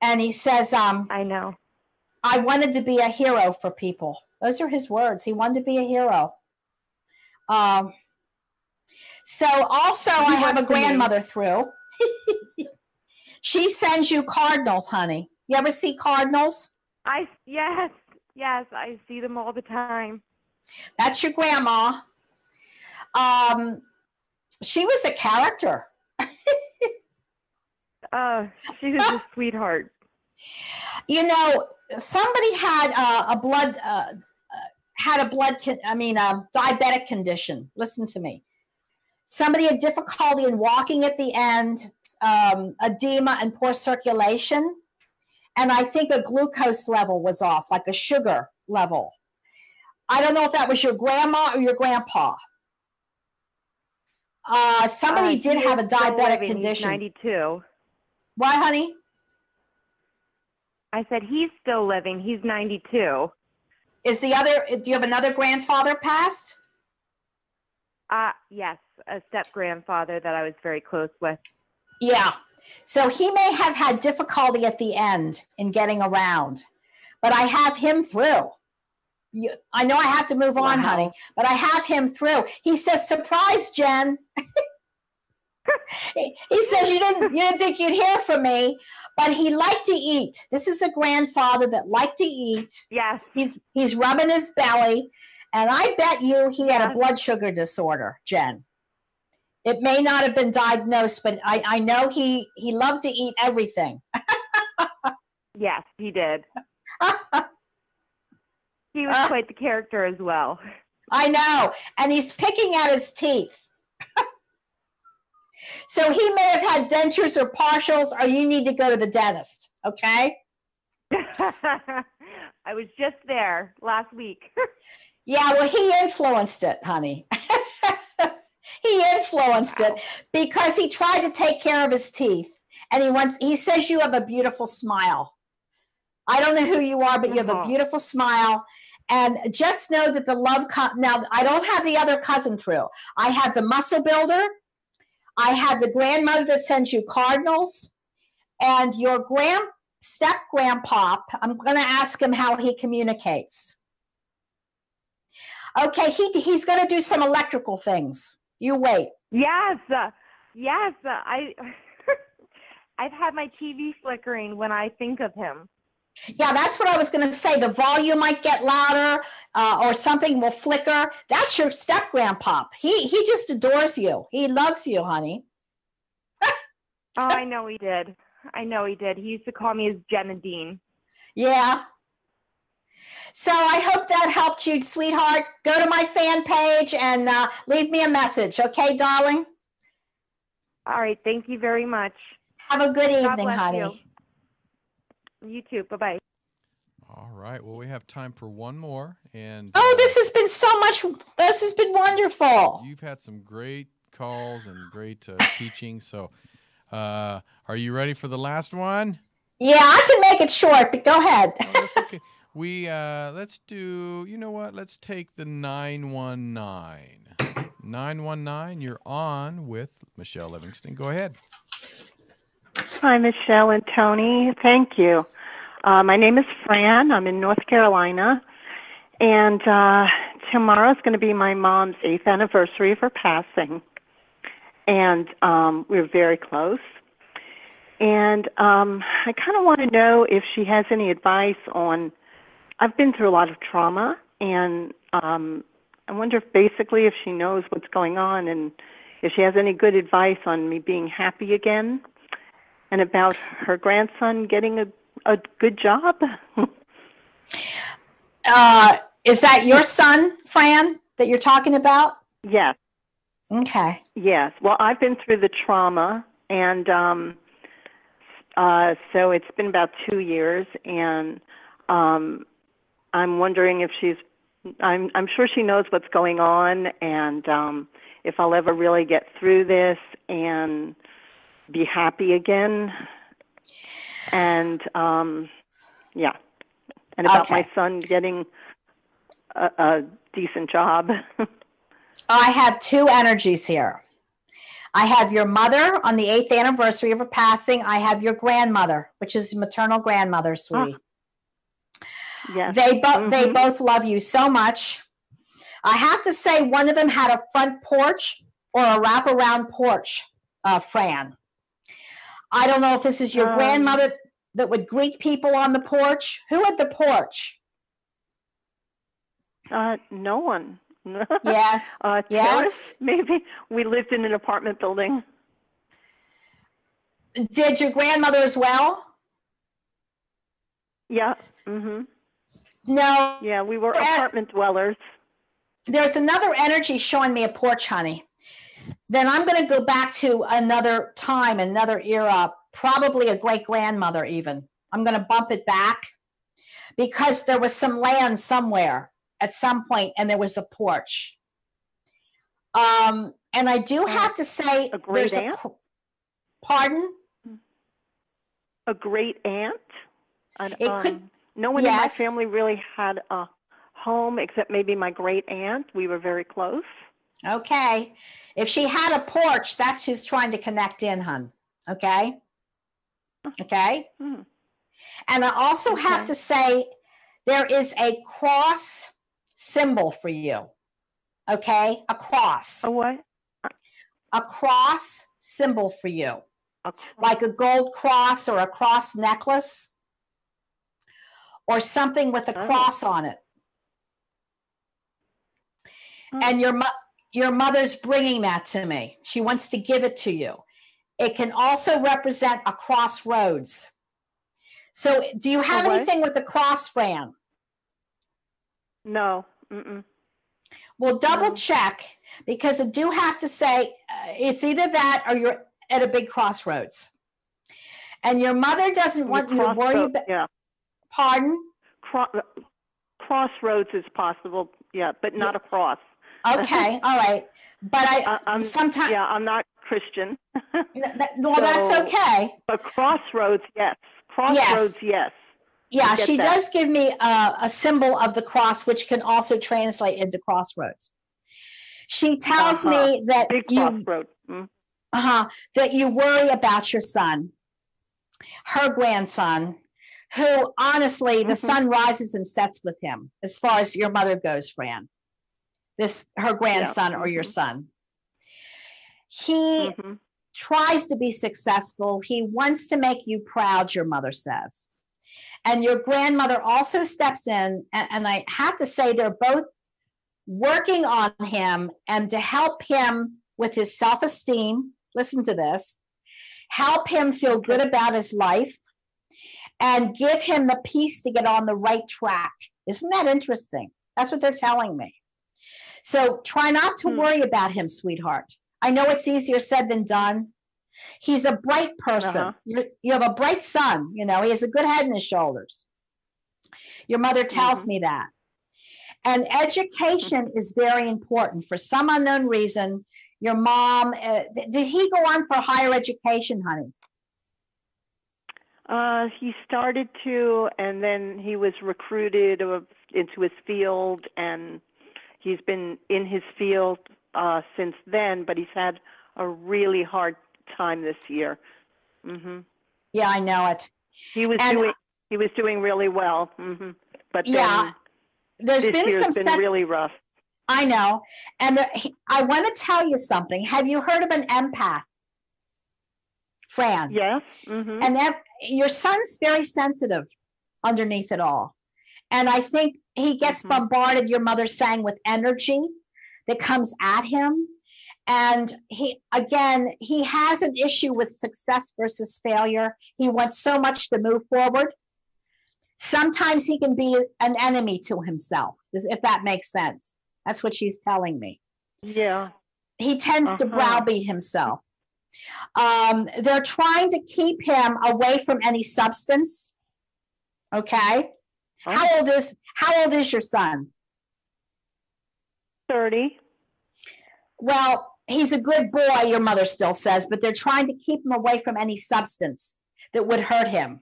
And he says, I know. I wanted to be a hero for people. Those are his words. He wanted to be a hero. So also I have a grandmother through. She sends you cardinals, honey. You ever see cardinals? Yes, I see them all the time. That's your grandma. She was a character. She was a sweetheart. You know, somebody had a diabetic condition. Listen to me. Somebody had difficulty in walking at the end, edema and poor circulation. And I think a glucose level was off, like a sugar level. I don't know if that was your grandma or your grandpa. Somebody did have a diabetic condition. He's 92. What, honey? I said he's still living. He's 92. Do you have another grandfather passed? Yes, a step-grandfather that I was very close with. Yeah. So he may have had difficulty at the end in getting around, but I have him through. I know I have to move on, honey, but I have him through. He says, surprise, Jen. He says, you didn't think you'd hear from me, but he liked to eat. This is a grandfather that liked to eat. Yes. He's rubbing his belly, and I bet you he had a blood sugar disorder, Jen. It may not have been diagnosed, but I know he loved to eat everything. Yes, he did. He was quite the character as well. I know. And he's picking at his teeth. So he may have had dentures or partials, or you need to go to the dentist, okay? I was just there last week. Yeah, well, he influenced it, honey. He influenced it because he tried to take care of his teeth. And he says you have a beautiful smile. I don't know who you are, but you have a beautiful smile. And just know that the love, now I don't have the other cousin through. I have the muscle builder. I have the grandmother that sends you cardinals. And your step-grandpa, I'm going to ask him how he communicates. Okay, he's going to do some electrical things. You wait. Yes. I've had my TV flickering when I think of him. Yeah, that's what I was going to say. The volume might get louder or something will flicker. That's your step-grandpa. He just adores you. He loves you, honey. Oh, I know he did. He used to call me his Jen and Dean. Yeah. So I hope that helped you, sweetheart. Go to my fan page and leave me a message. Okay, darling? All right. Thank you very much. Have a good God evening, bless honey. You too. Bye-bye. All right. Well, we have time for one more. And this has been so much. This has been wonderful. You've had some great calls and great teaching. So are you ready for the last one? Yeah, I can make it short, but go ahead. Oh, that's okay. Let's do, you know what? Let's take the 919. 919, you're on with Michele Livingston. Go ahead. Hi, Michele and Tony. Thank you. My name is Fran. I'm in North Carolina. And tomorrow's going to be my mom's 8th anniversary of her passing. And we're very close. And I kind of want to know if she has any advice on, I've been through a lot of trauma, and I wonder if basically if she knows what's going on and if she has any good advice on me being happy again and about her grandson getting a good job. Is that your son, Fran, that you're talking about? Yes. Okay. Yes. Well, I've been through the trauma, and so it's been about 2 years, and I'm wondering if I'm sure she knows what's going on, and if I'll ever really get through this and be happy again. And yeah. And about my son getting a decent job. I have two energies here. I have your mother on the 8th anniversary of her passing. I have your grandmother, which is maternal grandmother, sweetie. Yes. They both love you so much. I have to say one of them had a front porch or a wraparound porch, Fran. I don't know if this is your grandmother that would greet people on the porch. Who had the porch? No one. Yes. Terrace, maybe. We lived in an apartment building. Did your grandmother as well? Yeah. Mm-hmm. No. Yeah, we were apartment dwellers. There's another energy showing me a porch, honey. Then I'm going to go back to another time, another era, probably a great-grandmother even. I'm going to bump it back because there was some land somewhere at some point and there was a porch. And I do have to say, a great aunt? Pardon? A great aunt? It could. No one in my family really had a home except maybe my great aunt. We were very close. Okay. If she had a porch, that's who's trying to connect in, hon. Okay? Okay? Hmm. And I also have to say there is a cross symbol for you. Okay? A cross. A what? A cross symbol for you. Like a gold cross or a cross necklace or something with a cross on it. And your mother's bringing that to me. She wants to give it to you. It can also represent a crossroads. So do you have anything with a cross, Fran? No. Mm-mm. Well, double check, because I do have to say it's either that or you're at a big crossroads. And your mother doesn't want you to worry about... Yeah. Pardon? Crossroads is possible, but not a cross. Okay, all right. But sometimes... Yeah, I'm not Christian. Well, that's okay. But crossroads, yes. Crossroads, yes. Yeah, she does give me a symbol of the cross, which can also translate into crossroads. She tells me that big crossroad. That you worry about your son, her grandson, who honestly, the sun rises and sets with him as far as your mother goes, Fran. Her grandson or your son. He tries to be successful. He wants to make you proud, your mother says. And your grandmother also steps in, and I have to say they're both working on him and to help him with his self-esteem. Listen to this. Help him feel good about his life and give him the peace to get on the right track. Isn't that interesting? That's what they're telling me. So try not to worry about him, sweetheart. I know it's easier said than done. He's a bright person. You have a bright son. You know, he has a good head in his shoulders. Your mother tells me that. And education is very important. For some unknown reason, your mom, did he go on for higher education, honey? He started to, and then he was recruited into his field, and he's been in his field since then, but he's had a really hard time this year. Yeah, I know it. He was doing really well, but then There's this been year's some been really rough. I know. And I want to tell you something. Have you heard of an empath? Fran? Yes. Mm-hmm. And your son's very sensitive underneath it all. And I think he gets bombarded, your mother's saying, with energy that comes at him. And he has an issue with success versus failure. He wants so much to move forward. Sometimes he can be an enemy to himself, if that makes sense. That's what she's telling me. Yeah. He tends to browbeat himself. They're trying to keep him away from any substance. Okay. How old is your son? 30. Well, he's a good boy, your mother still says, but they're trying to keep him away from any substance that would hurt him,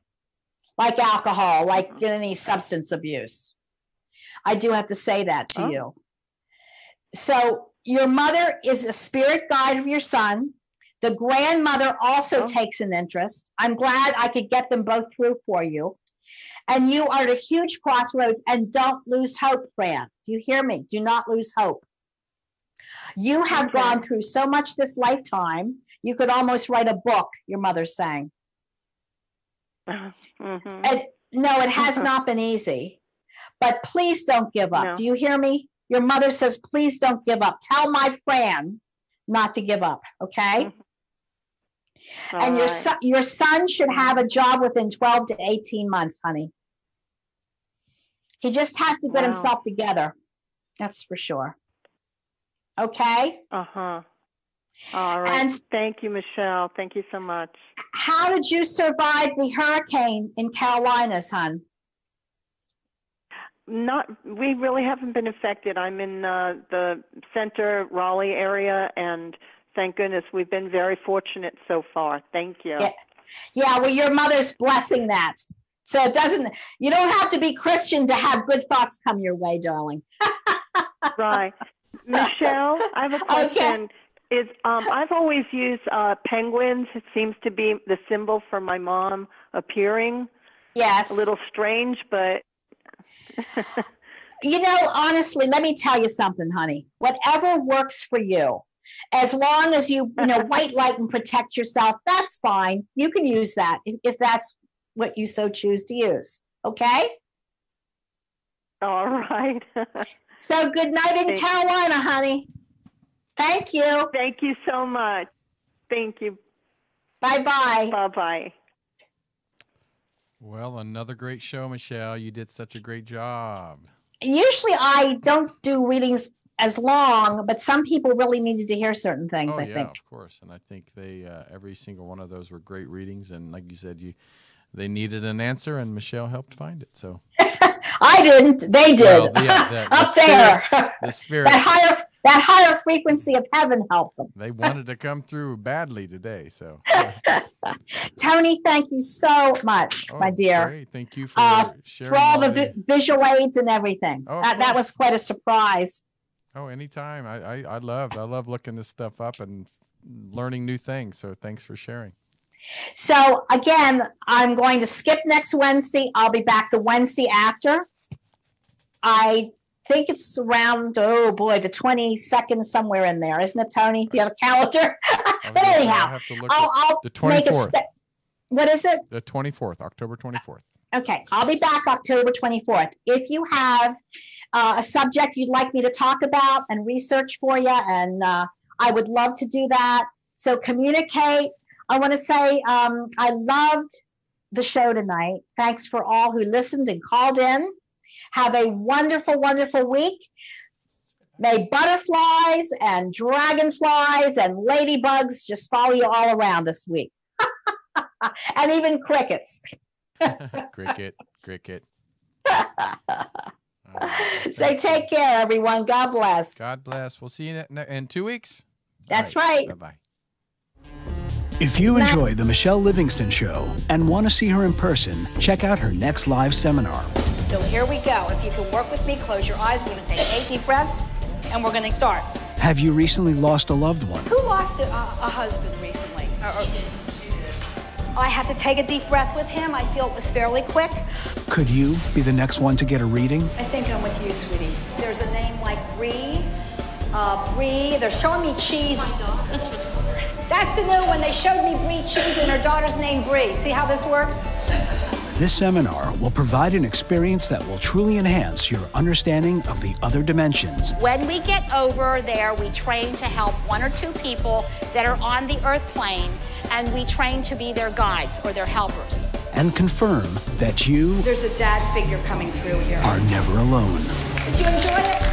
like alcohol, like any substance abuse. I do have to say that to you. So your mother is a spirit guide of your son. The grandmother also takes an interest. I'm glad I could get them both through for you. And you are at a huge crossroads, and don't lose hope, Fran. Do you hear me? Do not lose hope. You have gone through so much this lifetime, you could almost write a book, your mother's saying. And no, it has not been easy. But please don't give up. No. Do you hear me? Your mother says, please don't give up. Tell my Fran not to give up, okay? And your son should have a job within 12 to 18 months, honey. He just has to get himself together. That's for sure. Okay? All right. And thank you, Michele. Thank you so much. How did you survive the hurricane in Carolinas, hon? We really haven't been affected. I'm in the center Raleigh area, and thank goodness we've been very fortunate so far. Thank you. Yeah, well, your mother's blessing that. So you don't have to be Christian to have good thoughts come your way, darling. Right. Michele, I have a question. Okay. I've always used penguins. It seems to be the symbol for my mom appearing. Yes. A little strange, but... honestly, let me tell you something, honey. Whatever works for you, as long as you white light and protect yourself, that's fine. You can use that if that's what you so choose to use. Okay? All right. So good night in Carolina, honey. Thank you. Thank you so much. Thank you. Bye-bye. Bye-bye. Well, another great show, Michele. You did such a great job. Usually I don't do readings as long, but some people really needed to hear certain things, I think. Yeah, of course. And I think every single one of those were great readings. And like you said, they needed an answer, and Michele helped find it. So I didn't. They did. Well, up there. The spirit. That higher frequency of heaven helped them. They wanted to come through badly today. So, Tony, thank you so much, my dear. Great. Thank you for sharing. For all the visual aids and everything. That was quite a surprise. Oh, anytime. I love looking this stuff up and learning new things. So thanks for sharing. So again, I'm going to skip next Wednesday. I'll be back the Wednesday after. I think it's around, the 22nd, somewhere in there, isn't it, Tony? Do you have a calendar? But anyhow, I'll the 24th. What is it? The 24th, October 24th. Okay, I'll be back October 24th. If you have a subject you'd like me to talk about and research for you, and I would love to do that. So communicate. I want to say I loved the show tonight. Thanks for all who listened and called in. Have a wonderful, wonderful week. May butterflies and dragonflies and ladybugs just follow you all around this week. And even crickets. Cricket. So take care, everyone. God bless. God bless. We'll see you in 2 weeks. That's right. Bye-bye. If you enjoy the Michele Livingston Show and want to see her in person, check out her next live seminar. So here we go. If you can work with me, close your eyes. We're going to take 8 deep breaths, and we're going to start. Have you recently lost a loved one? Who lost a husband recently? I have to take a deep breath with him. I feel it was fairly quick. Could you be the next one to get a reading? I think I'm with you, sweetie. There's a name like Bree. Bree, they're showing me cheese. That's with her. That's the new one. They showed me Bree cheese and her daughter's name Bree. See how this works? This seminar will provide an experience that will truly enhance your understanding of the other dimensions. When we get over there, we train to help 1 or 2 people that are on the earth plane, and we train to be their guides or their helpers. And confirm that you There's a dad figure coming through here. are never alone. Did you enjoy it?